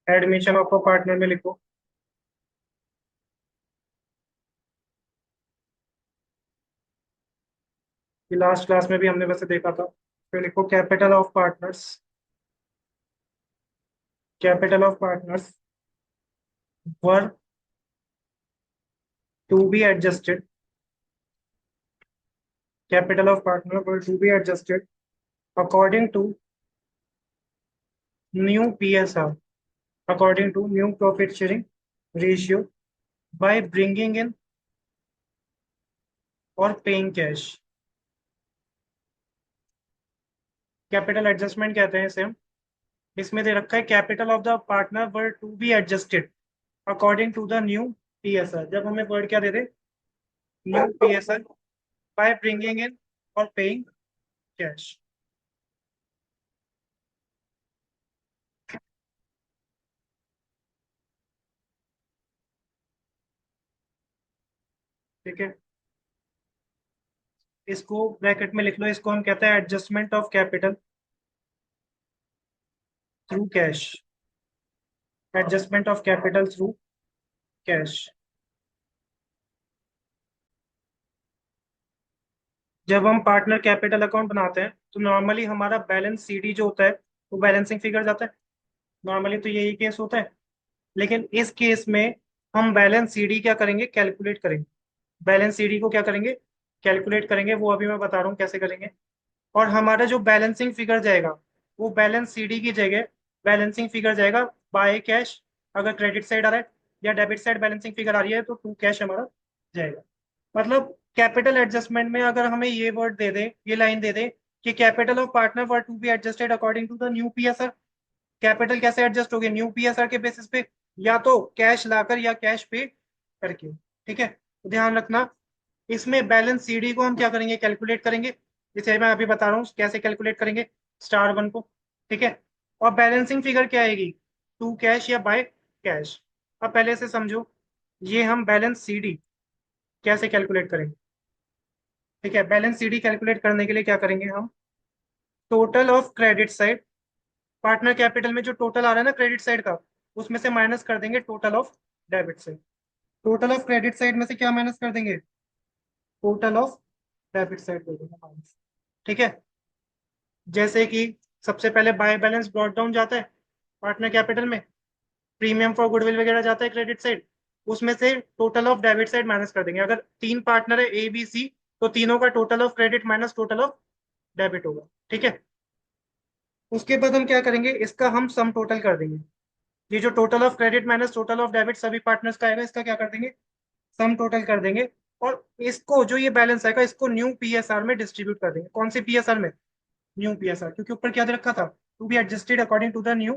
Admission of a partner में लिखो कि लास्ट क्लास में भी हमने वैसे देखा था। फिर लिखो capital of partners. Capital of partners were to be adjusted. Capital of partner were to be adjusted according to new PSR. According to new profit sharing ratio by bringing in और paying cash. Capital adjustment कहते हैं इसे हम। इसमें दे रखा है capital of the partner were to be adjusted according to the new PSR. जब हमें वर्ड क्या दे दे, new PSR, by bringing in और पेइंग कैश। ठीक है, इसको ब्रैकेट में लिख लो। इसको हम कहते हैं adjustment of capital through cash. Adjustment of capital through cash. जब हम पार्टनर कैपिटल अकाउंट बनाते हैं तो नॉर्मली हमारा बैलेंस सीडी जो होता है वो बैलेंसिंग फिगर जाता है। नॉर्मली तो यही केस होता है। लेकिन इस केस में हम बैलेंस सीडी क्या करेंगे, कैलकुलेट करेंगे। बैलेंस सीडी को क्या करेंगे, कैलकुलेट करेंगे। वो अभी मैं बता रहा हूँ कैसे करेंगे। और हमारा जो बैलेंसिंग फिगर जाएगा वो बैलेंस सीडी की जगह बैलेंसिंग फिगर जाएगा बाय कैश। अगर क्रेडिट साइड आ रहा है या डेबिट साइड बैलेंसिंग फिगर आ रही है तो टू कैश हमारा जाएगा। मतलब कैपिटल एडजस्टमेंट में अगर हमें ये वर्ड दे दे, ये लाइन दे दे कि capital of partner were to be adjusted according to the new PSR. Capital कैसे एडजस्ट होगी, न्यू पीएसआर के बेसिस पे, या तो कैश लाकर या कैश पे करके। ठीक है, तो ध्यान रखना। इसमें बैलेंस सीडी को हम क्या करेंगे, कैलकुलेट करेंगे। इसे मैं अभी बता रहा हूँ कैसे कैलकुलेट करेंगे स्टार वन को। ठीक है, और बैलेंसिंग फिगर क्या आएगी, टू कैश या बाय कैश। अब पहले से समझो, ये हम बैलेंस सीडी कैसे कैलकुलेट करेंगे। ठीक है, बैलेंस सीडी कैलकुलेट करने के लिए क्या करेंगे हम, total of credit side, partner capital में जो टोटल आ रहा है ना क्रेडिट साइड का, उसमें से माइनस कर देंगे total of debit side. Total of credit side में से क्या माइनस कर देंगे, टोटल ऑफ डेबिट साइड दे देंगे माइनस। ठीक है, जैसे कि सबसे पहले बाय बैलेंस ब्रॉट डाउन जाता है पार्टनर कैपिटल में, प्रीमियम फॉर गुडविल वगैरह जाता है क्रेडिट साइड, उसमें से total of debit side minus कर देंगे। अगर तीन पार्टनर है ए बी सी तो तीनों का total of credit minus total of debit होगा। ठीक है, उसके बाद हम क्या करेंगे, इसका हम सम टोटल कर देंगे। ये जो total of credit minus total of debit सभी पार्टनर्स का आएगा, इसका क्या कर देंगे, सम टोटल कर देंगे। और इसको जो ये बैलेंस आएगा इसको न्यू पीएसआर में डिस्ट्रीब्यूट कर देंगे। कौन सी पीएसआर में, न्यू पीएसआर, क्योंकि ऊपर क्या दे रखा था, to be adjusted according to the new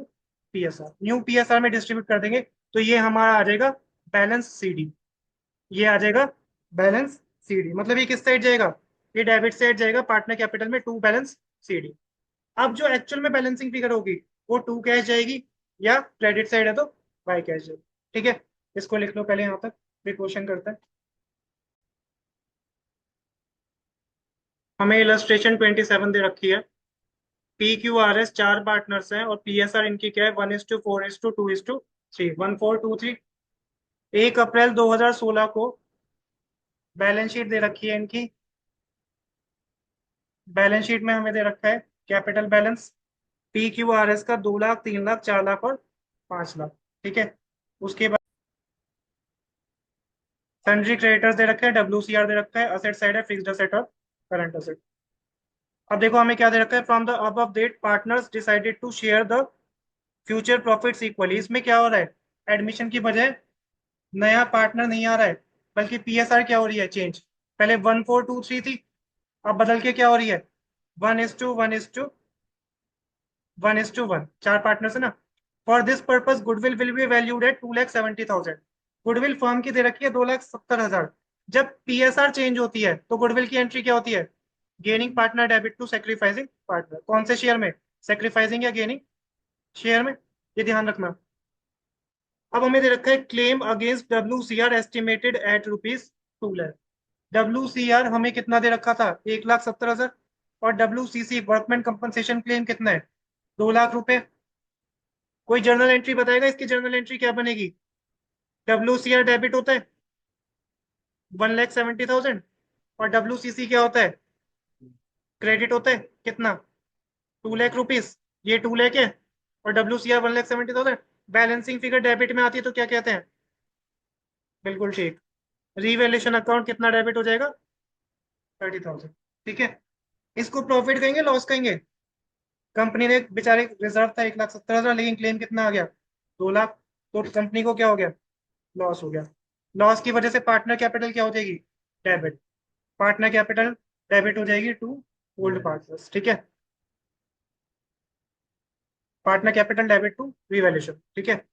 PSR. New PSR में डिस्ट्रीब्यूट कर देंगे तो ये हमारा आ जाएगा बैलेंस सीडी। ये आ जाएगा बैलेंस सीडी, मतलब ये किस साइड जाएगा, ये डेबिट साइड जाएगा पार्टनर कैपिटल में टू बैलेंस सीडी। अब जो एक्चुअल में बैलेंसिंग फिगर होगी वो टू कैश जाएगी, या क्रेडिट साइड है तो बाय कैश जाएगी। ठीक है, इसको लिख लो पहले यहाँ तक, फिर क्वेश्चन करते हैं। हमें इलस्ट्रेशन 27 दे रखी है। पी क्यू आर एस चार पार्टनर्स हैं और पी एस आर इनकी क्या है, 1:4:2:3, 1:4:2:3। 1 अप्रैल 2016 को बैलेंस शीट दे रखी है इनकी। बैलेंस शीट में हमें दे रखा है capital balance P Q R S का 2 लाख, 3 लाख, 4 लाख और 5 लाख। ठीक है, उसके बाद सन्ड्री क्रेडिटर्स दे रखे हैं, डब्ल्यू सी आर दे रखा है, असेट साइड है फिक्स्ड असेट और करंट असेट। अब देखो हमें क्या दे रखा है, फ्रॉम द अब date partners decided to share the future profits equally. इसमें क्या हो रहा है, एडमिशन की बजाय नया पार्टनर नहीं आ रहा है, बल्कि पीएसआर क्या हो रही है चेंज। पहले 1:4:2:3 थी, अब बदल के क्या हो रही है, 1:1:1:1। चार पार्टनर्स है ना। For this purpose goodwill will be valued at 2,70,000। Goodwill firm की दे रखी है 2,70,000। जब पीएसआर चेंज होती है तो गुडविल की एंट्री क्या होती है, gaining partner debit to sacrificing partner. कौन से शेयर में, सेक्रीफाइसिंग या गेनिंग शेयर में, ये ध्यान रखना। अब हमें दे रखा है claim against W C R estimated at ₹2 lakh. W C R हमें कितना दे रखा था, 1,70,000। और W C C workman compensation claim कितना है, 2 लाख रुपए। कोई जर्नल एंट्री बताएगा इसकी जर्नल एंट्री क्या बनेगी? WCR डेबिट होता है 1,70,000, और WCC क्या होता है? क्रेडिट होता है कितना? 2 लाख रुपीज। ये 2 लाख है, और WCR 1,70,000। बैलेंसिंग फिगर डेबिट में आती है तो क्या कहते हैं? बिल्कुल ठीक। रीवैल्यूएशन अकाउंट कितना डेबिट हो जाएगा? 30,000। ठीक है। इसको प्रॉफिट कहेंगे लॉस कहेंगे? कंपनी ने बेचारे रिजर्व था 1,70,000, लेकिन क्लेम कितना आ गया? 2 लाख। तो कंपनी को क्या हो गया? लॉस हो गया। लॉस की वजह से पार्टनर कैपिटल क्या हो जाएगी? डेबिट। पार्टनर कैपिटल डेबिट हो जाएगी टू ओल्ड पार्टनर्स। ठीक है। Partner capital debit to revaluation. ठीक है।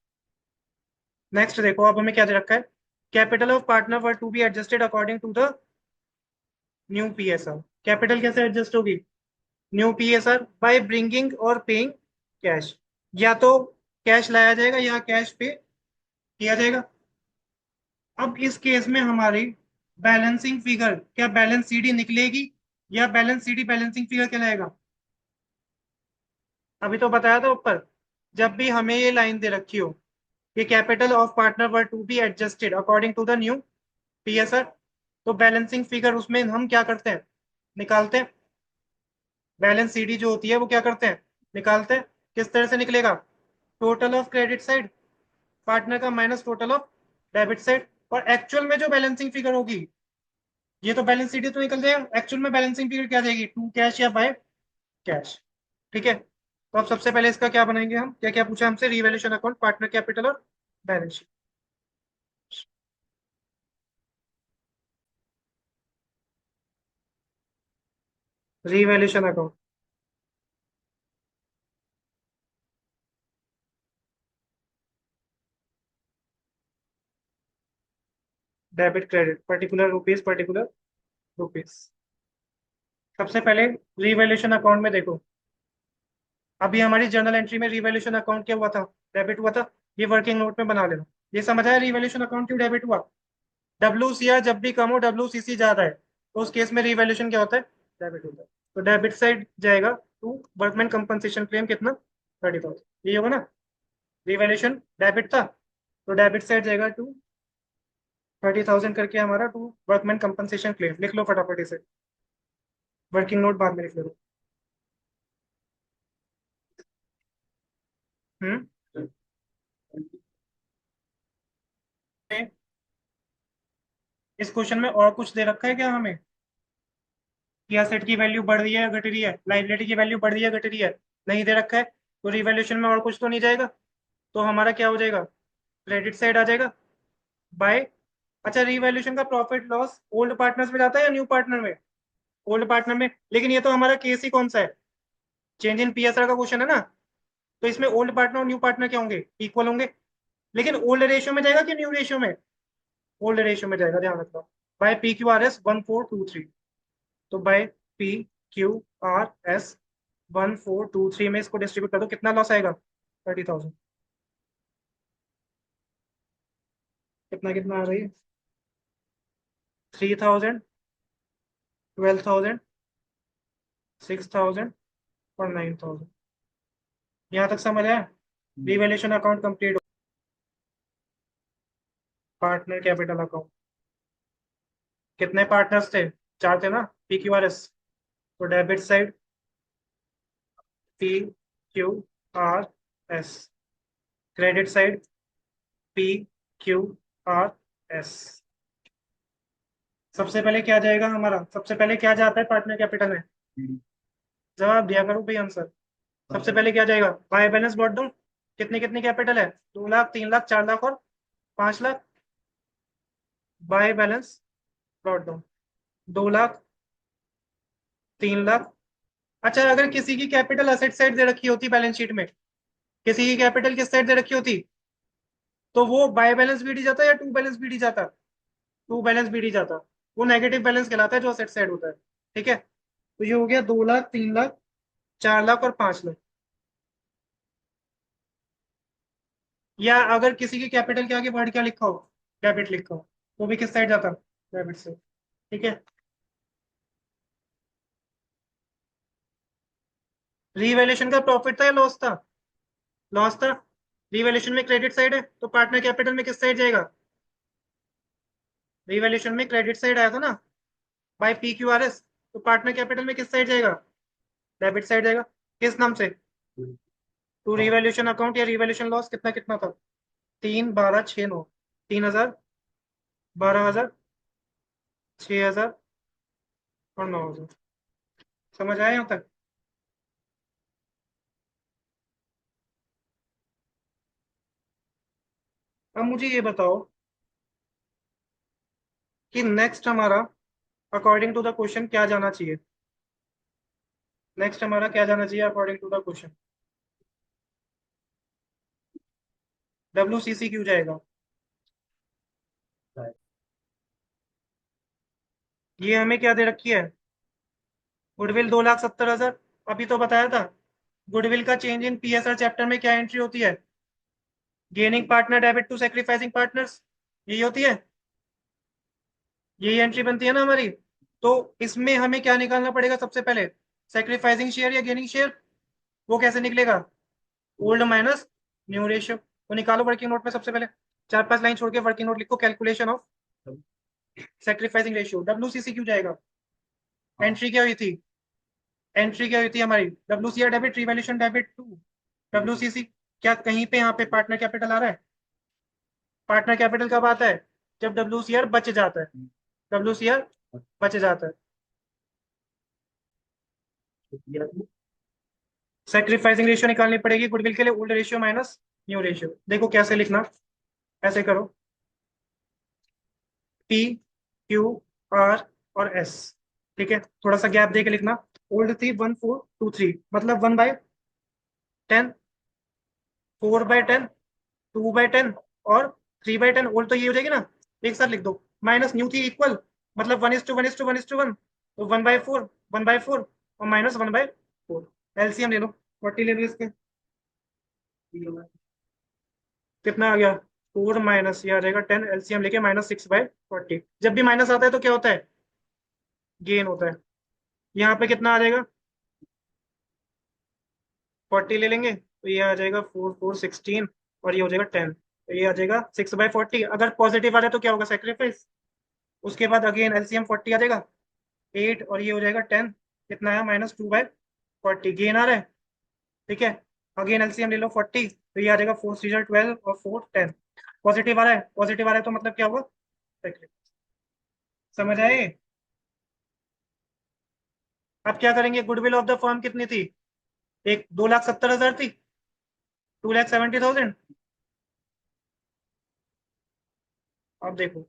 नेक्स्ट देखो, अब हमें क्या दे रखा है? Capital of partner were to be adjusted according to the new PSR। Capital कैसे एडजस्ट होगी? न्यू PSR बाय ब्रिंगिंग और पेइंग कैश। या तो कैश लाया जाएगा या कैश पे किया जाएगा। अब इस केस में हमारी बैलेंसिंग फिगर क्या बैलेंस सीडी निकलेगी, या बैलेंस सीडी बैलेंसिंग फिगर कहलाएगा? अभी तो बताया था ऊपर, जब भी हमें ये लाइन दे रखी हो कि capital of partner were to be adjusted according to the new PSR, तो बैलेंसिंग फिगर उसमें हम क्या करते हैं? निकालते हैं। बैलेंस सीडी जो होती है वो क्या करते हैं? निकालते हैं। किस तरह से निकलेगा? Total of credit side partner का minus total of debit side. और एक्चुअल में जो बैलेंसिंग फिगर होगी, ये तो बैलेंस सीडी तो निकल जाएगा, एक्चुअल में बैलेंसिंग फिगर क्या जाएगी? टू कैश या बाय कैश। ठीक है। तो अब सबसे पहले इसका क्या बनाएंगे हम? क्या क्या पूछा हमसे? रीवैल्यूएशन अकाउंट, पार्टनर कैपिटल और balance sheet. Revaluation account, debit credit, particular rupees particular rupees. सबसे पहले रीवैल्यूएशन अकाउंट में देखो, अभी हमारी जर्नल एंट्री में रीवैल्यूएशन अकाउंट क्या हुआ था? डेबिट हुआ था। ये वर्किंग नोट में बना लेना। ये समझ आया रीवैल्यूएशन अकाउंट क्यों डेबिट हुआ? WCR जब भी कम हो, WCC ज्यादा है, तो उस केस में रीवैल्यूएशन क्या होता है? डेबिट होता है। तो डेबिट साइड जाएगा टू वर्कमैन कंपनसेशन क्लेम कितना? 30,000। ये होगा ना? रिवैल्यूएशन डेबिट था, तो डेबिट साइड जाएगा टू 30,000 करके हमारा टू वर्कमैन कंपनसेशन क्लेम। लिख लो फटाफट इसे, वर्किंग नोट बाद में लिख लो। हम्म। इस क्वेश्चन में और कुछ दे रखा है क्या हमें? कि एसेट की वैल्यू बढ़ रही है घट रही है, लाइबिलिटी की वैल्यू बढ़ रही है घट रही है? नहीं दे रखा है। तो रिवैल्यूएशन में और कुछ तो नहीं जाएगा। तो हमारा क्या हो जाएगा? क्रेडिट साइड आ जाएगा बाय। अच्छा, रिवैल्यूएशन का प्रॉफिट लॉस ओल्ड पार्टनर्स में जाता है या न्यू पार्टनर में? ओल्ड पार्टनर में। लेकिन ये तो हमारा केस ही कौन सा है? चेंज इन PSR का क्वेश्चन है ना। तो इसमें ओल्ड पार्टनर और न्यू पार्टनर क्या होंगे? इक्वल होंगे। लेकिन ओल्ड रेशियो में जाएगा कि न्यू रेशियो में? ओल्ड रेशियो में जाएगा, ध्यान रखना। By PQRS 1423। तो बाय PQRS 1423 में इसको डिस्ट्रीब्यूट कर दो, कितना लॉस आएगा? 30,000। कितना कितना आ रही है? 3,000, 12,000, 6,000 और 9,000। यहाँ तक समझ आया? Revaluation account complete. Partner capital account, कितने पार्टनर्स थे? 4 थे ना? PQRS। तो debit side PQRS, credit side PQRS। सबसे पहले क्या जाएगा हमारा? सबसे पहले क्या जाता है पार्टनर कैपिटल में? जवाब दिया करो भाई, आंसर। सबसे पहले क्या जाएगा? By balance brought down. कितनी कितनी कैपिटल है? 2 लाख, 3 लाख, 4 लाख और 5 lakh. By balance brought down 2 lakh, 3 lakh. अच्छा, अगर किसी की कैपिटल असेट साइड दे रखी होती बैलेंस शीट में, किसी की कैपिटल किस साइड दे रखी होती, तो वो बाय बैलेंस बीडी जाता या टू बैलेंस बीडी जाता? टू बैलेंस बीडी जाता। वो नेगेटिव बैलेंस कहलाता है जो असेट साइड होता है। ठीक है। तो ये हो गया 2 लाख, 3 लाख, 4 लाख और 5 लाख। या अगर किसी की कैपिटल के आगे वर्ड क्या लिखा हो? डेबिट लिखा हो, तो भी किस साइड जाता? डेबिट से। ठीक है। रीवैल्यूएशन का प्रॉफिट था या लॉस था? लॉस था। रिवैल्यूएशन में क्रेडिट साइड है तो पार्टनर कैपिटल में किस साइड जाएगा? रिवैल्यूएशन में क्रेडिट साइड आया था ना, by P Q R S, तो पार्टनर कैपिटल में किस साइड जाएगा? डेबिट साइड जाएगा। किस नाम से? टू रिवैल्यूएशन अकाउंट या रिवैल्यूएशन लॉस कितना कितना था? 3 12 6 9, 3,000, 12,000, 6,000 और 9,000। समझ आया यहाँ तक? अब मुझे ये बताओ कि नेक्स्ट हमारा अकॉर्डिंग टू द क्वेश्चन क्या जाना चाहिए? नेक्स्ट हमारा क्या जाना चाहिए according to the question? W C C क्यों जाएगा? ये हमें क्या दे रखी है? गुडविल 2,70,000। अभी तो बताया था गुडविल का चेंज इन पीएसआर चैप्टर में क्या एंट्री होती है? Gaining partner debit to sacrificing partners, यही होती है, यही एंट्री बनती है ना हमारी। तो इसमें हमें क्या निकालना पड़ेगा सबसे पहले? सेक्रीफाइसिंग शेयर या गेनिंग शेयर? वो कैसे निकलेगा? Old minus new ratio. तो निकालो वर्किंग नोट में सबसे पहले, 4 5 लाइन छोड़ के वर्किंग नोट लिखो, calculation of sacrificing ratio. W क्यों जाएगा? एंट्री क्या हुई थी? एंट्री क्या हुई थी हमारी? W debit, revaluation debit to W. क्या कहीं पे यहाँ पे पार्टनर कैपिटल आ रहा है? पार्टनर कैपिटल कब आता है? जब डब्ल्यू बच जाता है। डब्ल्यू बच जाता है। सेक्रीफाइसिंग रेशियो निकालनी पड़ेगी गुडविल के लिए, old ratio minus new ratio. देखो कैसे लिखना, ऐसे करो, पी क्यू आर और एस। ठीक है, थोड़ा सा गैप दे के लिखना। ओल्ड थी 1 4 2 3, मतलब 1/10, 4/10, 2/10 और 3/10। ओल्ड तो ये हो जाएगी ना, एक साथ लिख दो। माइनस न्यू थी इक्वल, मतलब 1:1:1:1, तो 1/4, 1/4 और माइनस 1/4। एलसीएम ले लो, 40 ले लो इसके। कितना आ गया? 4 माइनस ये आ जाएगा 10, एलसीएम लेके -6/40। जब भी माइनस आता है तो क्या होता है? गेन होता है। यहाँ पे कितना आ जाएगा? 40 ले लेंगे तो ये आ जाएगा 4 4 16, और ये हो जाएगा 10, तो ये आ जाएगा 6/40। अगर पॉजिटिव आ जाए तो क्या होगा? सेक्रीफाइस। उसके बाद अगेन एलसीएम 40 आ जाएगा, 8 और ये हो जाएगा 10। कितना आया? -2/40, गेन आ रहा है। ठीक है, अगेन एलसीएम ले लो 40, तो ये आ जाएगा 4 3 12 और 4 10। पॉजिटिव आ रहा है, पॉजिटिव आ रहा है तो मतलब क्या होगा? सेक्रीफाइस। समझ आए? अब क्या करेंगे? गुडविल ऑफ द फर्म कितनी थी? एक 2,70,000 थी, 2,70,000। अब देखो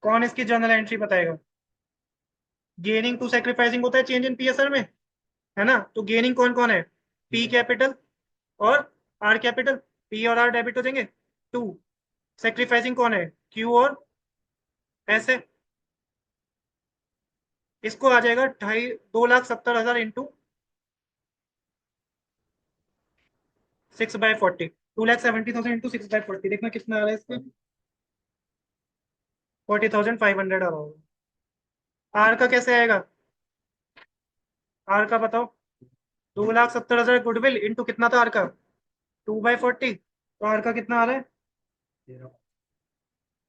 कौन इसकी जर्नल एंट्री बताएगा? गेनिंग टू सेक्रीफाइसिंग होता है चेंज इन पीएसआर में, है ना? तो गेनिंग कौन कौन है? पी कैपिटल और आर कैपिटल। पी और आर डेबिट हो जाएंगे। टू सेक्रीफाइसिंग कौन है? क्यू और एस है। इसको आ जाएगा 2,70,000 इंटू 6/40, 2,70,000 इंटू 6/40। देखना कितना आ रहा है इसका? 40,500 आ रहा होगा। आर का कैसे आएगा? आर का बताओ। 2,70,000 गुडविल इंटू कितना था आर का? 2/40, तो आर का कितना आ रहा है?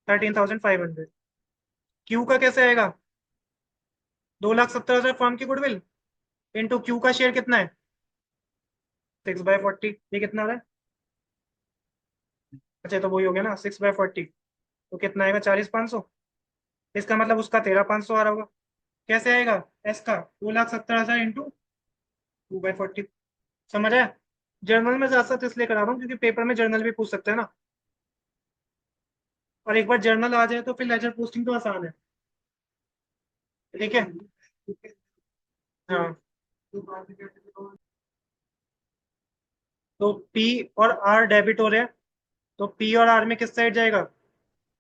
13,500। क्यू का कैसे आएगा? 2,70,000 फर्म की गुडविल इंटू क्यू का शेयर कितना है? 6/40, ये कितना आ रहा है? अच्छा तो वही हो गया ना, 6/40, तो कितना आएगा? 40,500। इसका मतलब उसका 13,500 आ रहा होगा। कैसे आएगा एस का? 2,70,000 इंटू 2/40। समझ आया? जर्नल में ज्यादा साथ इसलिए करा रहा हूँ क्योंकि पेपर में जर्नल भी पूछ सकते हैं ना, और एक बार जर्नल आ जाए तो फिर लेजर पोस्टिंग तो आसान है। ठीक है। हाँ, तो पी और आर डेबिट हो रहे हैं, तो पी और आर में किस साइड जाएगा?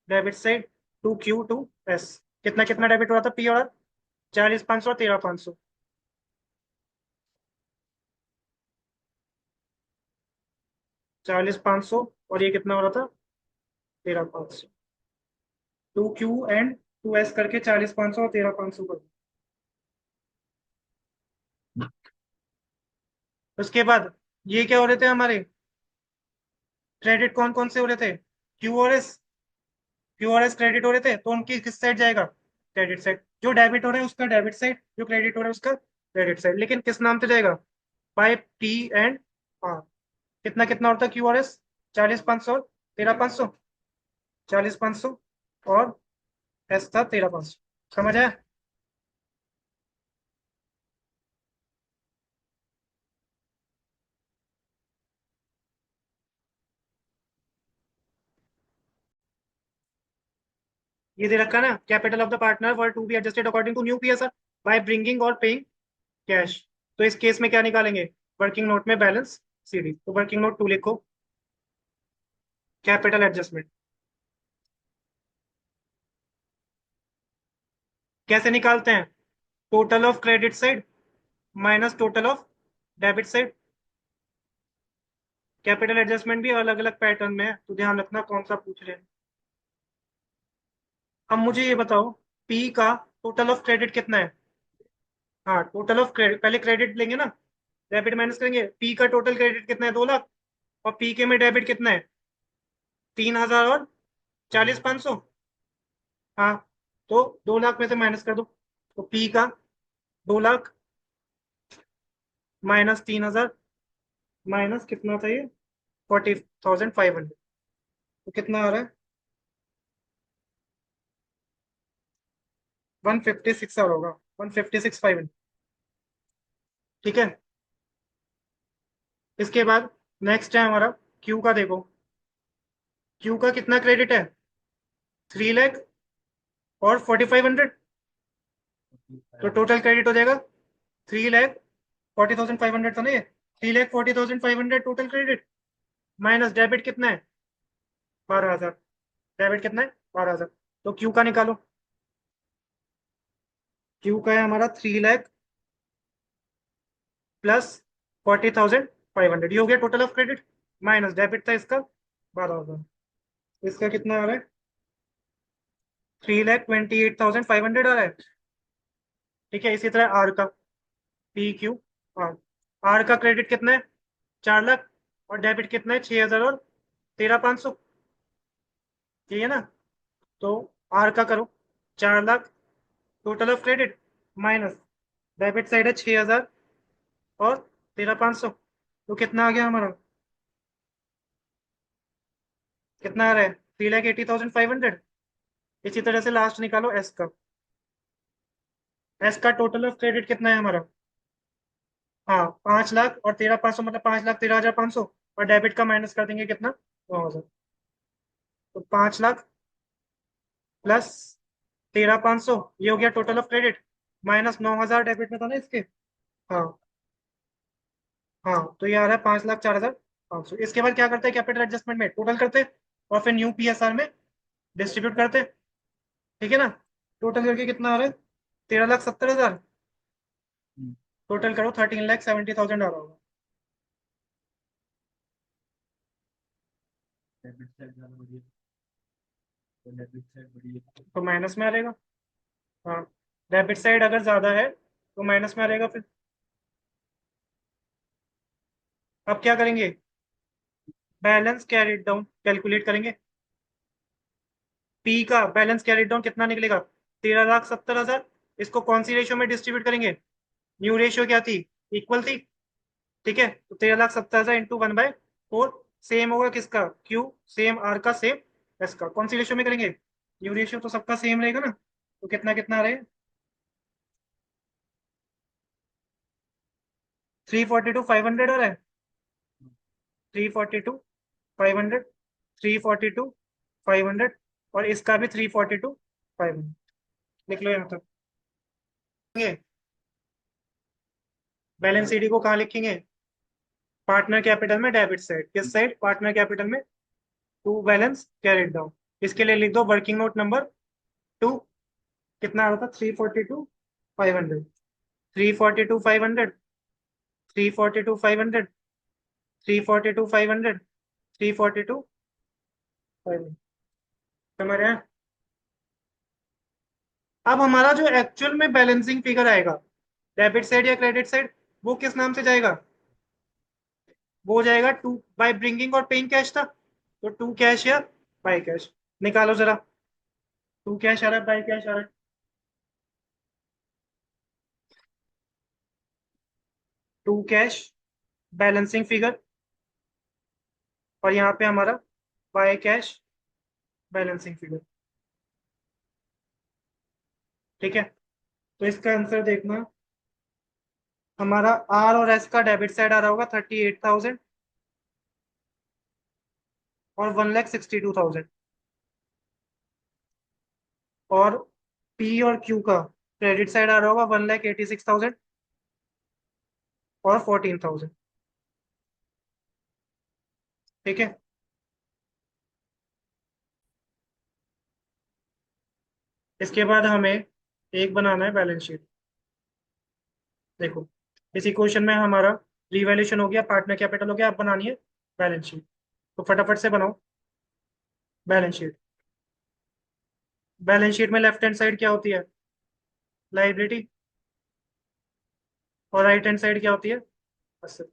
Debit side. To Q to S. कितना कितना डेबिट हो रहा था पी और आर? 40,500 और 13,500। 40,500 और ये कितना हो रहा था? 13,500। To Q and to S करके 40,500 और 13,500 कर दो। उसके बाद ये क्या हो रहे थे हमारे? क्रेडिट कौन कौन से हो रहे थे? क्यू और एस। क्यू और एस क्रेडिट हो रहे थे, तो उनकी किस साइड जाएगा? Credit side. जो डेबिट हो रहा है उसका डेबिट साइड, जो क्रेडिट हो रहा है उसका क्रेडिट साइड, लेकिन किस नाम से जाएगा? By P and R. कितना कितना होता है क्यू और एस? 40 500 13 500। 40 500 और एस था 13 500। समझ आया? ये दे रखा है ना, capital of the partner were to be adjusted according to new PSR by bringing और पेइंग कैश। तो इस केस में क्या निकालेंगे? वर्किंग नोट में बैलेंस सीडी, तो वर्किंग नोट 2 लिखो, कैपिटल एडजस्टमेंट। कैसे निकालते हैं? Total of credit side minus total of debit side. Capital adjustment भी अलग अलग पैटर्न में है, तो ध्यान रखना कौन सा पूछ रहे हैं। अब मुझे ये बताओ, पी का टोटल ऑफ क्रेडिट कितना है? हाँ, टोटल ऑफ क्रेडिट, पहले क्रेडिट लेंगे ना, डेबिट माइनस करेंगे। पी का टोटल क्रेडिट कितना है? 2 लाख। और पी के में डेबिट कितना है? 3,000 और 40 500। हाँ, तो 2 लाख में से माइनस कर दो। तो पी का 2 लाख माइनस 3,000 माइनस कितना था ये? 40,500। तो कितना आ रहा है? 156 आ रहा होगा, 156,500। ठीक है। इसके बाद नेक्स्ट है हमारा क्यू का। देखो, क्यू का कितना क्रेडिट है? 3 लाख और 4,500। तो टोटल क्रेडिट हो जाएगा 3,40,500 था ना ये? 3,40,500 टोटल क्रेडिट माइनस डेबिट कितना है? 12,000। डेबिट कितना है? 12,000। तो क्यू का निकालो। क्यू का है हमारा 3 लाख प्लस 40,500, ये हो गया total of credit. Minus debit था इसका 12,000। इसका कितना आ रहा है? 3,28,500 आ रहा है। ठीक है, इसी तरह आर का, पी क्यू आर। आर का क्रेडिट कितना है? 4 लाख। और डेबिट कितना है? 6,000 और 13,500। ठीक है ना? तो आर का करो, 4 lakh total of credit minus debit side है 6,000 और 13,500। तो कितना आ गया हमारा? कितना आ रहा है? 3,80,500। इसी तरह से लास्ट निकालो एस का। एस का टोटल ऑफ क्रेडिट कितना है हमारा? हाँ, 5 लाख और 13,500, मतलब 5,13,500। और डेबिट का माइनस कर देंगे कितना? 9,000। तो 5 लाख प्लस 13,500, ये हो गया total of credit minus 9,000 debit में था ना इसके। हाँ। हाँ, तो ये आ रहा है 5,04,500। इसके बाद क्या करते हैं? कैपिटल एडजस्टमेंट में टोटल करते हैं और फिर न्यू पीएसआर में डिस्ट्रीब्यूट करते हैं। ठीक है ना? टोटल करके कितना आ रहा है? 13,70,000। टोटल करो, 13,70,000 आ रहा होगा। तो माइनस में आ रहेगा। हाँ, डेबिट साइड अगर ज्यादा है तो माइनस में आ रहेगा फिर। अब क्या करेंगे? बैलेंस कैरिड डाउन कैलकुलेट करेंगे। पी का बैलेंस कैरिड डाउन कितना निकलेगा? 13,70,000। इसको कौन सी रेशियो में डिस्ट्रीब्यूट करेंगे? न्यू रेशियो क्या थी? इक्वल थी। ठीक है, तो 13,70,000 इंटू 1/4 सेम होगा किसका? क्यू। सेम आर का, सेम एस का। कौन सी रेशियो में करेंगे? न्यू रेशियो, तो सबका सेम रहेगा ना। तो कितना कितना रहे? 342,500 आ रहा है। 342,500। 342,500। और इसका भी 342,500। लिख लो यहाँ तक। बैलेंस सीडी को कहाँ लिखेंगे? पार्टनर कैपिटल में डेबिट साइड। किस साइड? पार्टनर कैपिटल में। To balance carried down. इसके लिए लिख दो वर्किंग नोट नंबर 2। कितना आ रहा था? 342,500। 342,500। 342,500। 342,500। 342,500। समझ रहे हैं? अब हमारा जो एक्चुअल में बैलेंसिंग फिगर आएगा, डेबिट साइड या क्रेडिट साइड, वो किस नाम से जाएगा? वो हो जाएगा टू बाय ब्रिंगिंग और पेइंग कैश था। तो टू कैश या बाई कैश, निकालो जरा। टू कैश आ रहा है, बाई कैश आ रहा है? टू कैश बैलेंसिंग फिगर, और यहाँ पे हमारा बाय कैश बैलेंसिंग फिगर। ठीक है, तो इसका आंसर देखना, हमारा आर और एस का डेबिट साइड आ रहा होगा 38,000 और 1,62,000, और पी और क्यू का क्रेडिट साइड आ रहा होगा 1,86,000 और 14,000। ठीक है, इसके बाद हमें एक बनाना है बैलेंस शीट। देखो, इस इक्वेशन में हमारा रिवैल्यूएशन हो गया, पार्टनर कैपिटल हो गया, अब बनानी है बैलेंस शीट। तो फटाफट से बनाओ बैलेंस शीट। बैलेंस शीट में लेफ्ट हैंड साइड क्या होती है? लाइबिलिटी। और राइट हैंड साइड क्या होती है? asset।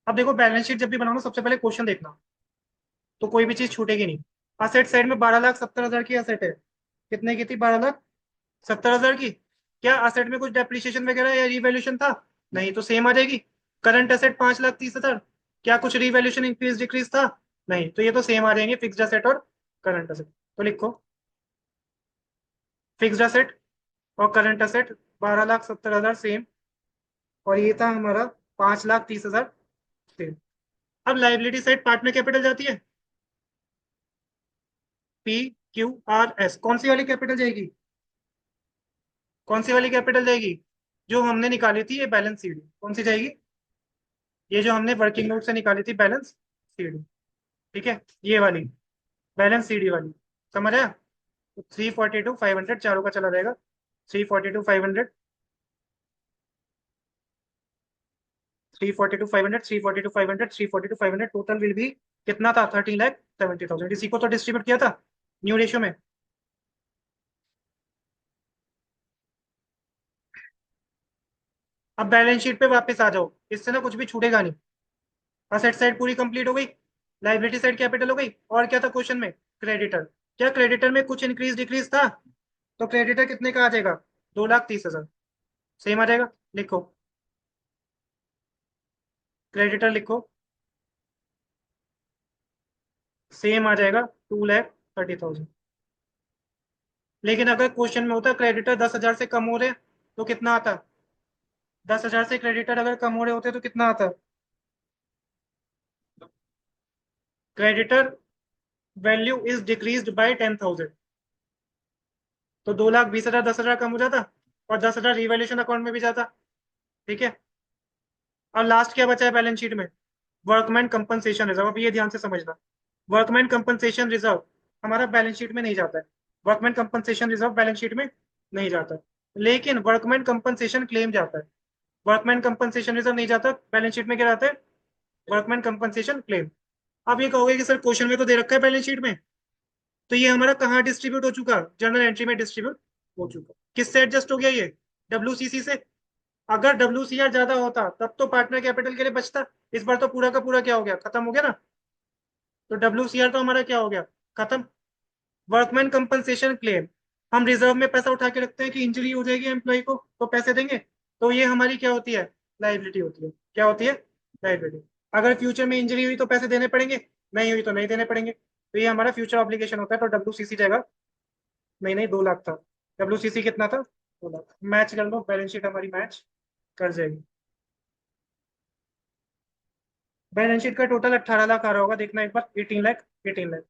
अब देखो, बैलेंस शीट जब भी बनाओ ना, सबसे पहले क्वेश्चन देखना, तो कोई भी चीज छूटेगी नहीं। असेट साइड में 12,70,000 की असेट है। कितने की थी? 12,70,000 की। क्या असेट में कुछ डेप्रिसिएशन वगैरह या रिवैल्यूएशन था? नहीं, तो सेम आ जाएगी। करंट असेट 5,30,000, क्या कुछ रिवैल्यूएशन इंक्रीज डिक्रीज था? नहीं, तो ये तो सेम आ जाएंगे, फिक्स्ड असेट और करंट असेट। तो लिखो, फिक्स्ड असेट और करंट असेट 12,70,000 सेम, और ये था हमारा 5,30,000 सेम। अब लाइबिलिटी साइड पार्टनर कैपिटल जाती है, पी क्यू आर एस। कौन सी वाली कैपिटल जाएगी? कौन सी वाली कैपिटल जाएगी? जो हमने निकाली थी ये बैलेंस शीट, कौन सी जाएगी? ये जो हमने वर्किंग नोट से निकाली थी बैलेंस शीट। ठीक है, ये वाली बैलेंस सीडी वाली। समझ आया? तो 342,500 चारों का चला जाएगा। 342,500, 342,500, 342,500, 342,500, टोटल विल भी कितना था? 13,70,000। इसी को तो डिस्ट्रीब्यूट किया था न्यू रेशियो में। अब बैलेंस शीट पे वापस आ जाओ, इससे ना कुछ भी छूटेगा नहीं। असेट साइड पूरी कंप्लीट हो गई, लाइबिलिटी साइड कैपिटल हो गई, और क्या था क्वेश्चन में? क्रेडिटर। क्या क्रेडिटर में कुछ इंक्रीज डिक्रीज था? तो क्रेडिटर कितने का आ जाएगा? 2,30,000। सेम आ जाएगा, लिखो क्रेडिटर, लिखो सेम आ जाएगा 2,30,000। लेकिन अगर क्वेश्चन में होता क्रेडिटर 10,000 से कम हो रहे, तो कितना आता? 10,000 से क्रेडिटर अगर कम हो रहे होते तो कितना आता? Creditor value is decreased bye 10,000। तो 2,20,000 10,000 कम हो जाता, और 10,000 रिवैल्यूएशन अकाउंट में भी जाता। ठीक है, और लास्ट क्या बचा है बैलेंस शीट में? Workman compensation reserve. अब ये ध्यान से समझना, वर्कमैन कंपनसेशन रिजर्व हमारा बैलेंस शीट में नहीं जाता है। Workman compensation reserve balance sheet में नहीं जाता है, लेकिन वर्कमैन कंपनसेशन क्लेम जाता है। वर्कमैन कंपनसेशन रिजर्व नहीं जाता, बैलेंस शीट में क्या रहता है? Workman compensation claim. अब ये कहोगे कि सर क्वेश्चन में तो दे रखा है बैलेंस शीट में, तो ये हमारा कहाँ डिस्ट्रीब्यूट हो चुका? जर्नल एंट्री में डिस्ट्रीब्यूट हो चुका। किससे एडजस्ट हो गया ये? डब्ल्यूसीसी से। अगर डब्ल्यूसीआर ज्यादा होता तब तो पार्टनर कैपिटल के लिए बचता। इस बार तो पूरा का पूरा क्या हो गया? खत्म हो गया ना। तो डब्ल्यूसीआर तो हमारा क्या हो गया? खत्म। वर्कमैन कंपनसेशन क्लेम, हम रिजर्व में पैसा उठा के रखते हैं कि इंजरी हो जाएगी एम्प्लॉय को तो पैसे देंगे, तो ये हमारी क्या होती है? लाइबिलिटी होती है। क्या होती है? लाइबिलिटी। अगर फ्यूचर में इंजरी हुई तो पैसे देने पड़ेंगे, नहीं हुई तो नहीं देने पड़ेंगे, तो ये हमारा फ्यूचर ऑब्लिगेशन होता है। तो डब्ल्यूसीसी जाएगा, नहीं नहीं 2 लाख था। डब्ल्यूसीसी कितना था? 2 लाख। मैच कर लो, बैलेंस शीट हमारी मैच कर जाएगी। बैलेंस शीट का टोटल 18 लाख आ रहा होगा, देखना एक बार। 18 लाख, 18 लाख।